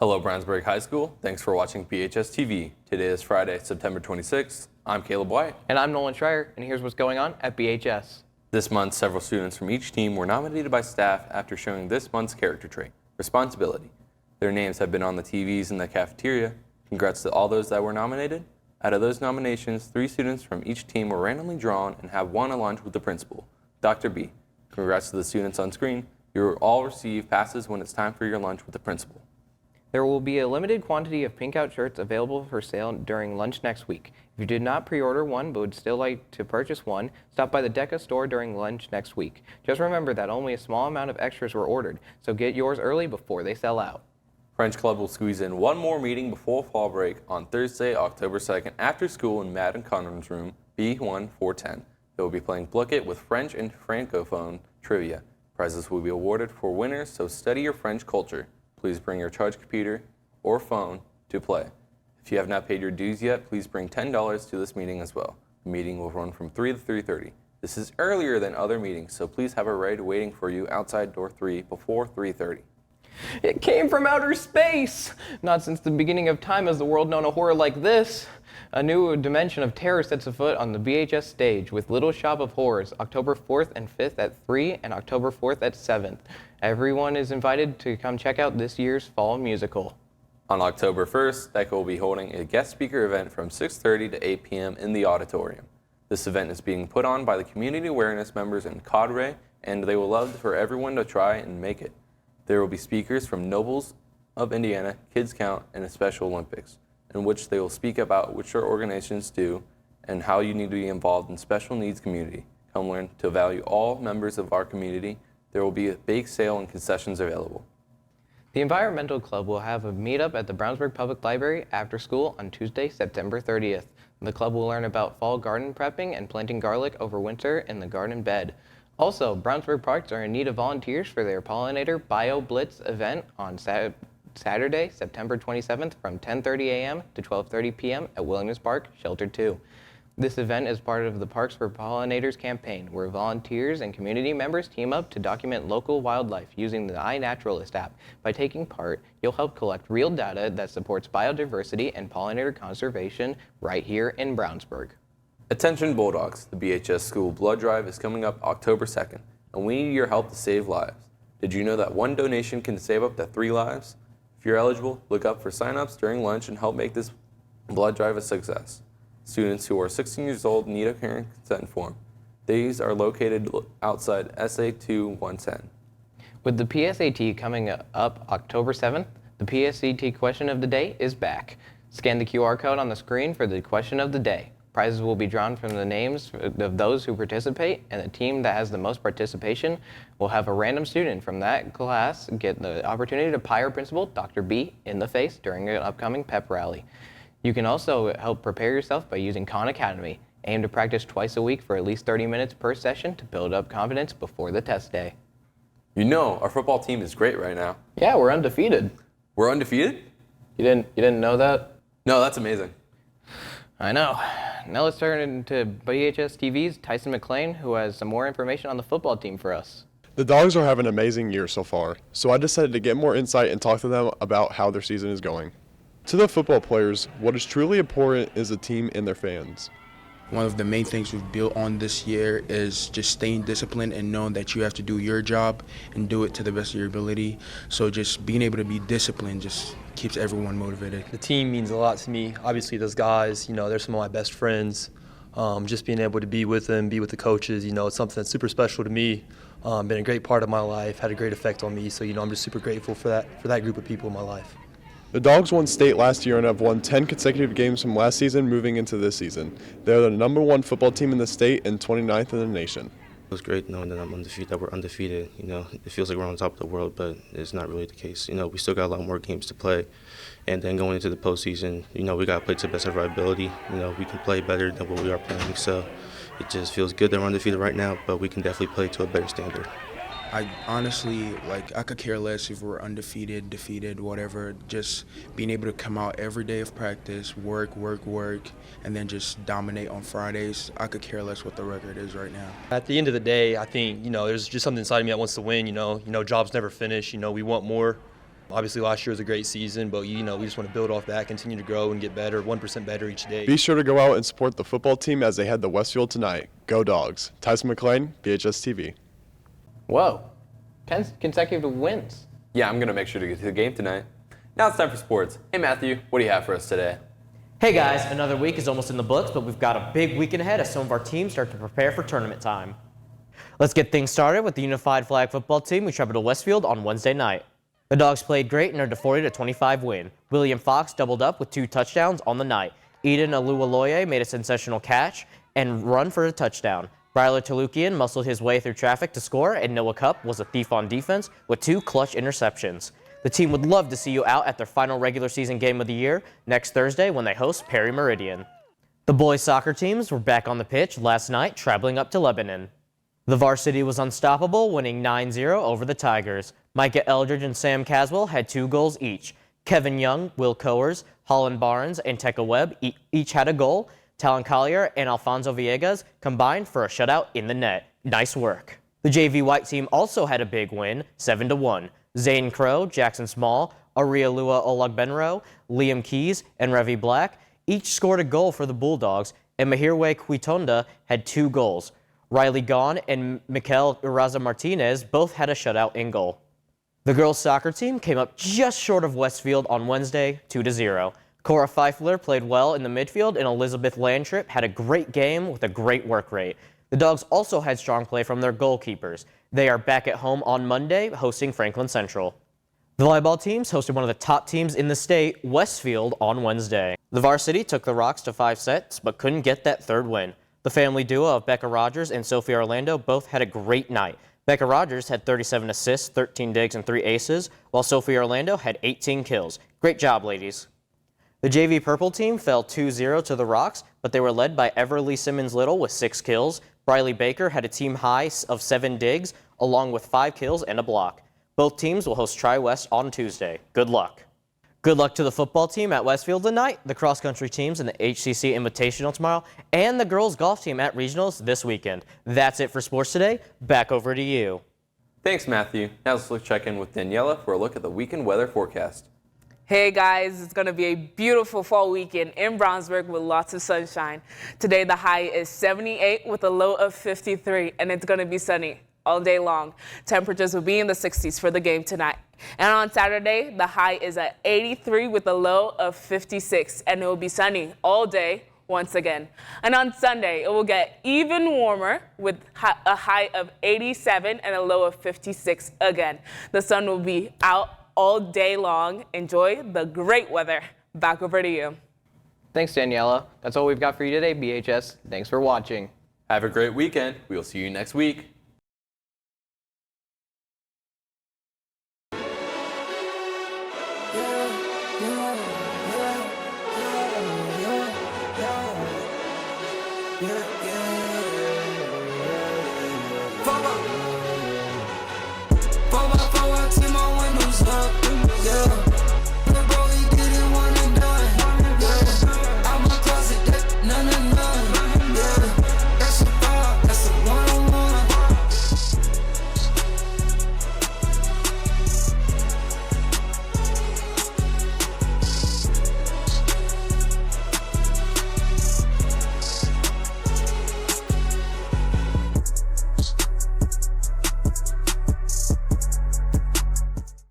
Hello, Brownsburg High School. Thanks for watching BHS TV. Today is Friday, September 26th. I'm Caleb White. And I'm Nolan Schreier, and here's what's going on at BHS. This month, several students from each team were nominated by staff after showing this month's character trait, responsibility. Their names have been on the TVs in the cafeteria. Congrats to all those that were nominated. Out of those nominations, 3 students from each team were randomly drawn and have won a lunch with the principal, Dr. B. Congrats to the students on screen. You will all receive passes when it's time for your lunch with the principal. There will be a limited quantity of pink out shirts available for sale during lunch next week. If you did not pre-order one but would still like to purchase one, stop by the DECA store during lunch next week. Just remember that only a small amount of extras were ordered, so get yours early before they sell out. French Club will squeeze in one more meeting before fall break on Thursday, October 2nd after school in Madden Connor's room, B1410. They will be playing Book It with French and Francophone trivia. Prizes will be awarded for winners, so study your French culture. Please bring your charged computer or phone to play. If you have not paid your dues yet, please bring $10 to this meeting as well. The meeting will run from 3 to 3:30. This is earlier than other meetings, so please have a ride waiting for you outside door 3 before 3:30. It came from outer space! Not since the beginning of time has the world known a horror like this. A new dimension of terror sets afoot on the BHS stage with Little Shop of Horrors, October 4th and 5th at 3 and October 4th at 7th. Everyone is invited to come check out this year's fall musical. On October 1st, DECA will be holding a guest speaker event from 6:30 to 8 p.m. in the auditorium. This event is being put on by the community awareness members in Cadre, and they would love for everyone to try and make it. There will be speakers from Nobles of Indiana, Kids Count, and the Special Olympics, in which they will speak about what your organizations do and how you need to be involved in special needs community. Come learn to value all members of our community. There will be a bake sale and concessions available. The Environmental Club will have a meetup at the Brownsburg Public Library after school on Tuesday, September 30th. The club will learn about fall garden prepping and planting garlic over winter in the garden bed. Also, Brownsburg Parks are in need of volunteers for their Pollinator Bio Blitz event on Saturday, September 27th from 10:30 a.m. to 12:30 p.m. at Williams Park, Shelter 2. This event is part of the Parks for Pollinators campaign, where volunteers and community members team up to document local wildlife using the iNaturalist app. By taking part, you'll help collect real data that supports biodiversity and pollinator conservation right here in Brownsburg. Attention Bulldogs, the BHS School Blood Drive is coming up October 2nd, and we need your help to save lives. Did you know that one donation can save up to 3 lives? If you're eligible, look up for sign-ups during lunch and help make this blood drive a success. Students who are 16 years old need a parent consent form. These are located outside SA2 110. With the PSAT coming up October 7th, the PSAT question of the day is back. Scan the QR code on the screen for the question of the day. Prizes will be drawn from the names of those who participate, and the team that has the most participation will have a random student from that class get the opportunity to pie our principal, Dr. B, in the face during an upcoming pep rally. You can also help prepare yourself by using Khan Academy. Aim to practice twice a week for at least 30 minutes per session to build up confidence before the test day. You know, our football team is great right now. Yeah, we're undefeated. We're undefeated? You didn't know that? No, that's amazing. I know. Now let's turn into BHS TV's Tyson McClain, who has some more information on the football team for us. The Dogs are having an amazing year so far, so I decided to get more insight and talk to them about how their season is going. To the football players, what is truly important is the team and their fans. One of the main things we've built on this year is just staying disciplined and knowing that you have to do your job and do it to the best of your ability. So just being able to be disciplined just keeps everyone motivated. The team means a lot to me. Obviously, those guys, they're some of my best friends. Just being able to be with them, be with the coaches, it's something that's super special to me. Been a great part of my life, had a great effect on me. So, I'm just super grateful for that group of people in my life. The Dogs won state last year and have won 10 consecutive games from last season moving into this season. They're the number 1 football team in the state and 29th in the nation. It was great knowing that we're undefeated. It feels like we're on top of the world, but it's not really the case. We still got a lot more games to play. And then going into the postseason, we got to play to the best of our ability. We can play better than what we are playing. So it just feels good that we're undefeated right now, but we can definitely play to a better standard. I honestly, I could care less if we're undefeated, defeated, whatever. Just being able to come out every day of practice, work, and then just dominate on Fridays. I could care less what the record is right now. At the end of the day, I think, there's just something inside of me that wants to win, jobs never finish, we want more. Obviously, last year was a great season, but we just want to build off that, continue to grow and get better, 1% better each day. Be sure to go out and support the football team as they head to Westfield tonight. Go Dogs. Tyson McClain, BHS TV. Whoa, 10 consecutive wins. Yeah, I'm going to make sure to get to the game tonight. Now it's time for sports. Hey, Matthew, what do you have for us today? Hey guys, another week is almost in the books, but we've got a big weekend ahead as some of our teams start to prepare for tournament time. Let's get things started with the Unified Flag football team. We traveled to Westfield on Wednesday night. The Dogs played great and earned a 40-25 win. William Fox doubled up with 2 touchdowns on the night. Eden Alualoye made a sensational catch and run for a touchdown. Bryler Talukian muscled his way through traffic to score, and Noah Cupp was a thief on defense with 2 clutch interceptions. The team would love to see you out at their final regular season game of the year next Thursday when they host Perry Meridian. The boys' soccer teams were back on the pitch last night, traveling up to Lebanon. The varsity was unstoppable, winning 9-0 over the Tigers. Micah Eldridge and Sam Caswell had 2 goals each. Kevin Young, Will Coers, Holland Barnes, and Tekka Webb each had a goal. Talon Collier and Alfonso Villegas combined for a shutout in the net. Nice work. The JV White team also had a big win, 7-1. Zane Crow, Jackson Small, Arialua Olagbenro, Liam Keys, and Revi Black each scored a goal for the Bulldogs, and Mahirwe Quitonda had 2 goals. Riley Gaughan and Mikel Iraza Martinez both had a shutout in goal. The girls' soccer team came up just short of Westfield on Wednesday, 2-0. Cora Feifler played well in the midfield, and Elizabeth Landtrip had a great game with a great work rate. The Dogs also had strong play from their goalkeepers. They are back at home on Monday, hosting Franklin Central. The volleyball teams hosted one of the top teams in the state, Westfield, on Wednesday. The varsity took the Rocks to 5 sets, but couldn't get that 3rd win. The family duo of Becca Rogers and Sophie Orlando both had a great night. Becca Rogers had 37 assists, 13 digs, and 3 aces, while Sophie Orlando had 18 kills. Great job, ladies. The JV Purple team fell 2-0 to the Rocks, but they were led by Everly Simmons-Little with 6 kills. Briley Baker had a team high of 7 digs, along with 5 kills and a block. Both teams will host Tri-West on Tuesday. Good luck. Good luck to the football team at Westfield tonight, the cross-country teams in the HCC Invitational tomorrow, and the girls' golf team at Regionals this weekend. That's it for sports today. Back over to you. Thanks, Matthew. Now let's check in with Daniela for a look at the weekend weather forecast. Hey guys, it's going to be a beautiful fall weekend in Brownsburg with lots of sunshine. Today the high is 78 with a low of 53, and it's going to be sunny all day long. Temperatures will be in the 60s for the game tonight. And on Saturday, the high is at 83 with a low of 56, and it will be sunny all day once again. And on Sunday, it will get even warmer with a high of 87 and a low of 56 again. The sun will be out all day long. Enjoy the great weather. Back over to you. Thanks, Daniela. That's all we've got for you today, BHS. Thanks for watching. Have a great weekend. We will see you next week.